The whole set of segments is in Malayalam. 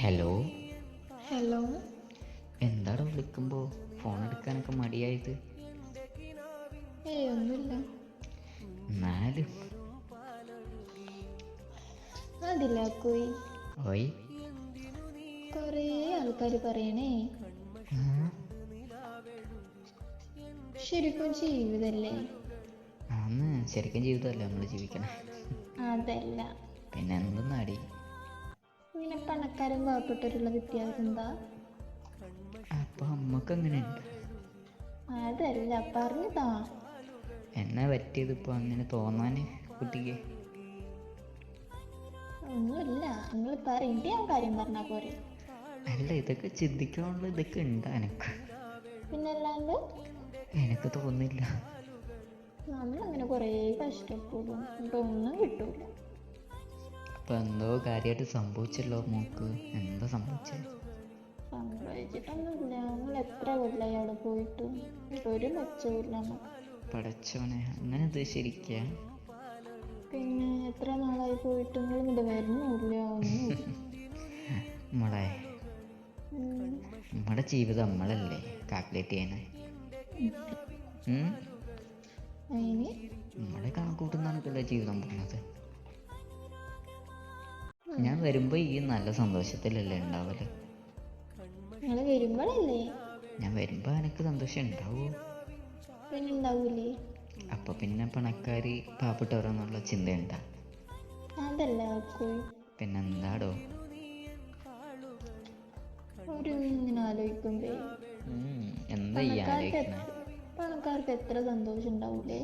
ഹലോ. ഹലോ. എന്താടോ വിളിക്കുമ്പോൾ ഫോൺ എടുക്കാനൊക്കെ മടിയായത്? ഒന്നുമില്ല. എന്നാലും അതില്ല കുയി, ഓയ് കുറേ ആൾക്കാർ പറയണേ ശരിക്കും ജീവിതല്ലേ? അന്ന് ശരിക്കും ജീവിതമല്ലേ നമ്മൾ ജീവിക്കണേ? അതല്ല, പിന്നെ എന്തെന്നാടി? ഇങ്ങനെ പണക്കാരും പാവപ്പെട്ടവരുള്ള വ്യത്യാസം എന്താ? അപ്പൊ അമ്മക്ക് അങ്ങനെയുണ്ട്? അതല്ല, പറഞ്ഞതാ. എന്നാ പറ്റിയത് ഇപ്പൊ അങ്ങനെ തോന്നാന് കുട്ടിക്ക്? ഒന്നുമില്ല, നിങ്ങൾ പറയണ്ടേ ആ കാര്യം പറഞ്ഞാ പോരെ. അല്ല, ഇതൊക്കെ ചിന്തിക്കാനുള്ള ഇതൊക്കെ ഉണ്ടാ എനക്ക്? പിന്നല്ലാണ്ട് എനിക്ക് തോന്നില്ല. നമ്മളങ്ങനെ കുറേ കഷ്ടപ്പെടും, എന്നിട്ട് ഒന്നും കിട്ടൂല. അപ്പൊ എന്തോ കാര്യമായിട്ട് സംഭവിച്ചല്ലോ മോക്ക്. എന്താ സംഭവിച്ചത്? സംഭവിച്ചിട്ടൊന്നുമില്ല. നമ്മൾ എത്ര കൊല്ലായി അവിടെ പോയിട്ട്, ഒരു മെച്ചമില്ല നമുക്ക്. പടച്ചോനെ, അങ്ങനെ ഉദ്ദേശിച്ചിരിക്കുക? പിന്നെ എത്ര നാളായി പോയിട്ട് നിങ്ങളും ഇത് വരുന്നില്ല ഒന്നുമില്ല. മോളെ, നമ്മുടെ ജീവിതം നമ്മളല്ലേ കാൽക്കുലേറ്റ് ചെയ്യണേ. അതിന് നമ്മുടെ കണക്കൂട്ടുന്നതാണല്ലോ ജീവിതം പോകുന്നത്. ഞാൻ വരുമ്പോ ഈ നല്ല സന്തോഷത്തിലല്ലേ ഉണ്ടാവല്? നിങ്ങൾ വരുമ്പോഴല്ലേ? ഞാൻ വരുമ്പോ എനിക്ക് സന്തോഷം ഉണ്ടാവൂ? പിന്നെ ഉണ്ടാവൂലേ? അപ്പൊ പിന്നെ പണക്കാര് പാവപ്പെട്ടവരെന്നുള്ള ചിന്തയുണ്ടാ? അതല്ല പിന്നെന്താടോ? ഒരു ഇങ്ങനെ ആലോചിക്കുമ്പേ എന്താ ഈ ആലോചിക്കണേ? പണക്കാർക്ക് എത്ര സന്തോഷം ഉണ്ടാവൂലേ?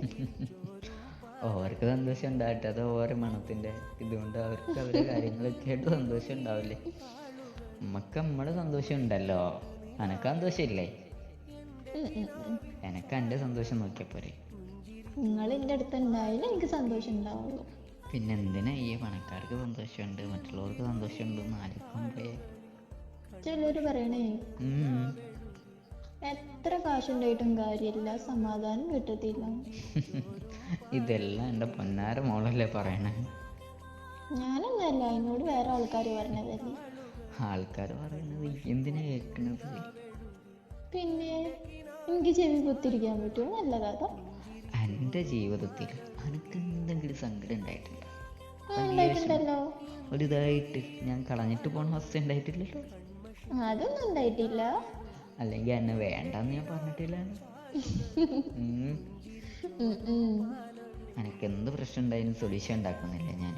ഓർക്ക് സന്തോഷം ഉണ്ടാവട്ടെ, അത് ഓരോ മണത്തിന്റെ ഇതുകൊണ്ട് അവർക്ക് അവരുടെ കാര്യങ്ങളൊക്കെ ആയിട്ട് സന്തോഷം ഉണ്ടാവില്ലേ? നമുക്ക് നമ്മളെ സന്തോഷം ഉണ്ടല്ലോ. എനക്ക് സന്തോഷമില്ലേ? എനക്ക് എൻ്റെ സന്തോഷം നോക്കിയാ പോരെ? നിങ്ങൾ എൻ്റെ അടുത്ത് ഉണ്ടായാലും എനിക്ക് സന്തോഷം ഉണ്ടാവുള്ളൂ. പിന്നെ എന്തിനാ ഈ പണക്കാർക്ക് സന്തോഷമുണ്ട് മറ്റുള്ളവർക്ക് സന്തോഷമുണ്ട് ആലോചിക്കുമ്പേ? ചിലര് പറയണേ എത്ര കാശുണ്ടായിട്ടും കാര്യമില്ല, സമാധാനം കിട്ടത്തില്ല. ഇതെല്ലാം എൻ്റെ പൊന്നാര മോളല്ലേ പറയണേ? ഞാനൊന്നല്ല, എന്നോട് വേറെ ആൾക്കാർ പറഞ്ഞതല്ലേ. ആൾക്കാർ പറയുന്നത് എന്തിനാ കേൾക്കണത്? പിന്നെ എനിക്ക് ചെവി കുത്തിരിക്കാൻ പറ്റുമോ? നല്ല കഥ. എൻ്റെ ജീവിതത്തിൽ എനിക്ക് എന്തെങ്കിലും സങ്കടം ഉണ്ടായിട്ടുണ്ടോ? ഉണ്ടായിട്ടുണ്ടല്ലോ. ഒരിതായിട്ട് ഞാൻ കളഞ്ഞിട്ട് പോണ അവസ്ഥ ഉണ്ടായിട്ടില്ലല്ലോ. അതൊന്നും ഉണ്ടായിട്ടില്ല. അല്ലെങ്കിൽ എന്നെ വേണ്ടെന്ന് ഞാൻ പറഞ്ഞിട്ടില്ല. എനിക്ക് എന്ത് പ്രശ്നം ഉണ്ടായാലും സൊല്യൂഷൻ ഉണ്ടാക്കുന്നില്ല ഞാൻ.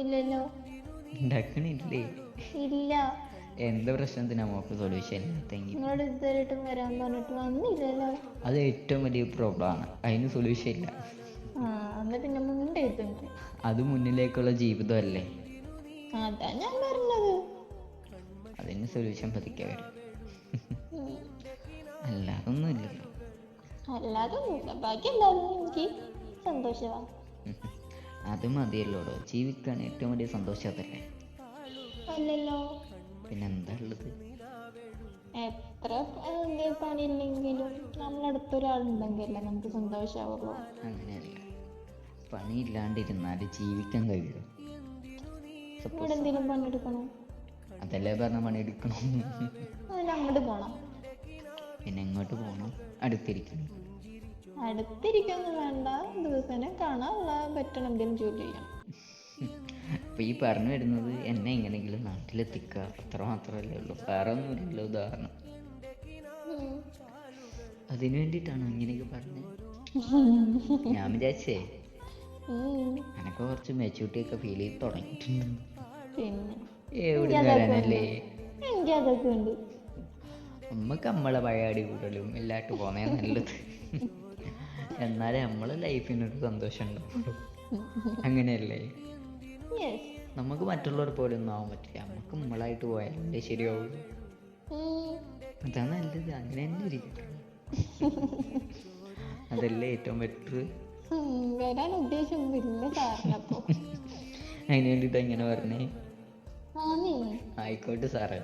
ഇല്ലല്ലോ. ഉണ്ടാക്കണില്ലേ? ഇല്ല. എന്ത് പ്രശ്നത്തിനാ മോക്ക് സൊല്യൂഷൻ ഇല്ലാത്തെങ്കിൽ? നിങ്ങളോട് ഇതുവരെയായിട്ടും വരാൻ പറഞ്ഞിട്ട് വന്നില്ലല്ലോ. അത് ഏറ്റവും വലിയ പ്രോബ്ലമാണ്. അതിന് സൊല്യൂഷൻ ഇല്ല. എന്നാ പിന്നെ മുണ്ടായിട്ടുണ്ട്. അത് മുന്നിലേക്കുള്ള ജീവിതമല്ലേ? അതാ ഞാൻ പറഞ്ഞത്. അതിന് സൊല്യൂഷൻ പതുക്കെ വരും. അല്ലാതൊന്നും ഇല്ലല്ലോ. അല്ലാതൊന്നുമില്ല. ബാക്കി എല്ലാവരും എനിക്ക് സന്തോഷമാണ്. അത് മതിയല്ലോടോ. ജീവിക്കാൻ ഏറ്റവും വലിയ സന്തോഷം അതല്ലേ? അല്ലല്ലോ. പിന്നെന്താ ഉള്ളത്? എത്ര പണിയില്ലെങ്കിലും നമ്മളടുത്തൊരാളുണ്ടെങ്കിലല്ലേ നമുക്ക് സന്തോഷമാവുള്ളൂ. അങ്ങനെയല്ല, പണിയില്ലാണ്ടിരുന്നാൽ ജീവിക്കാൻ കഴിയുമോ? ഇവിടെ എന്തെങ്കിലും പണിയെടുക്കണം. അതല്ലേ പറഞ്ഞ പണിയെടുക്കണം. അതിന് അങ്ങോട്ട് പോണം. പിന്നെ എങ്ങോട്ട് പോകണം? അടുത്തിരിക്കണം. അടുത്തിരിക്കൊന്നും വേണ്ട, ദിവസേന കാണാനുള്ള പറ്റണം എന്തെങ്കിലും ജോലി ചെയ്യണം. അപ്പൊ ഈ പറഞ്ഞു വരുന്നത് എന്നെ എങ്ങനെയെങ്കിലും നാട്ടിലെത്തിക്കുക, അത്ര മാത്രമല്ലേ ഉള്ളൂ, വേറെ ഒന്നുമില്ലല്ലോ. ഉദാഹരണം അതിനു വേണ്ടിയിട്ടാണോ ഇങ്ങനെയൊക്കെ പറഞ്ഞത്? ഞാൻ വിചാരിച്ചേ എനക്ക് കുറച്ച് മെച്ചൂരിറ്റിയൊക്കെ ഫീൽ ചെയ്ത് തുടങ്ങിയിട്ടുണ്ട്. പിന്നെ എവിടെ വരാനല്ലേ? എനിക്ക് അതൊക്കെ ഉണ്ട്. നമ്മക്ക് നമ്മളെ പഴയ അടികൂടലും എല്ലായിട്ട് പോന്നേ നല്ലത്. എന്നാലേ നമ്മളെ ലൈഫിനൊരു സന്തോഷം ഉണ്ടാവുള്ളൂ. അങ്ങനെയല്ലേ? നമുക്ക് മറ്റുള്ളവർ പോലെ ഒന്നും ആവാൻ പറ്റില്ല. നമുക്ക് നമ്മളായിട്ട് പോയാലേ ശരിയാവുള്ളൂ. അതാ നല്ലത്. അങ്ങനെ തന്നെ ഇരിക്കട്ടെ. അതല്ലേ ഏറ്റവും ബെറ്റർ. വരാൻ ഉദ്ദേശമൊന്നുമില്ല സാറിന്. അപ്പോ അതിന് വേണ്ടിയിട്ട് എങ്ങനെ പറഞ്ഞേ? ആയിക്കോട്ടെ സാറേ.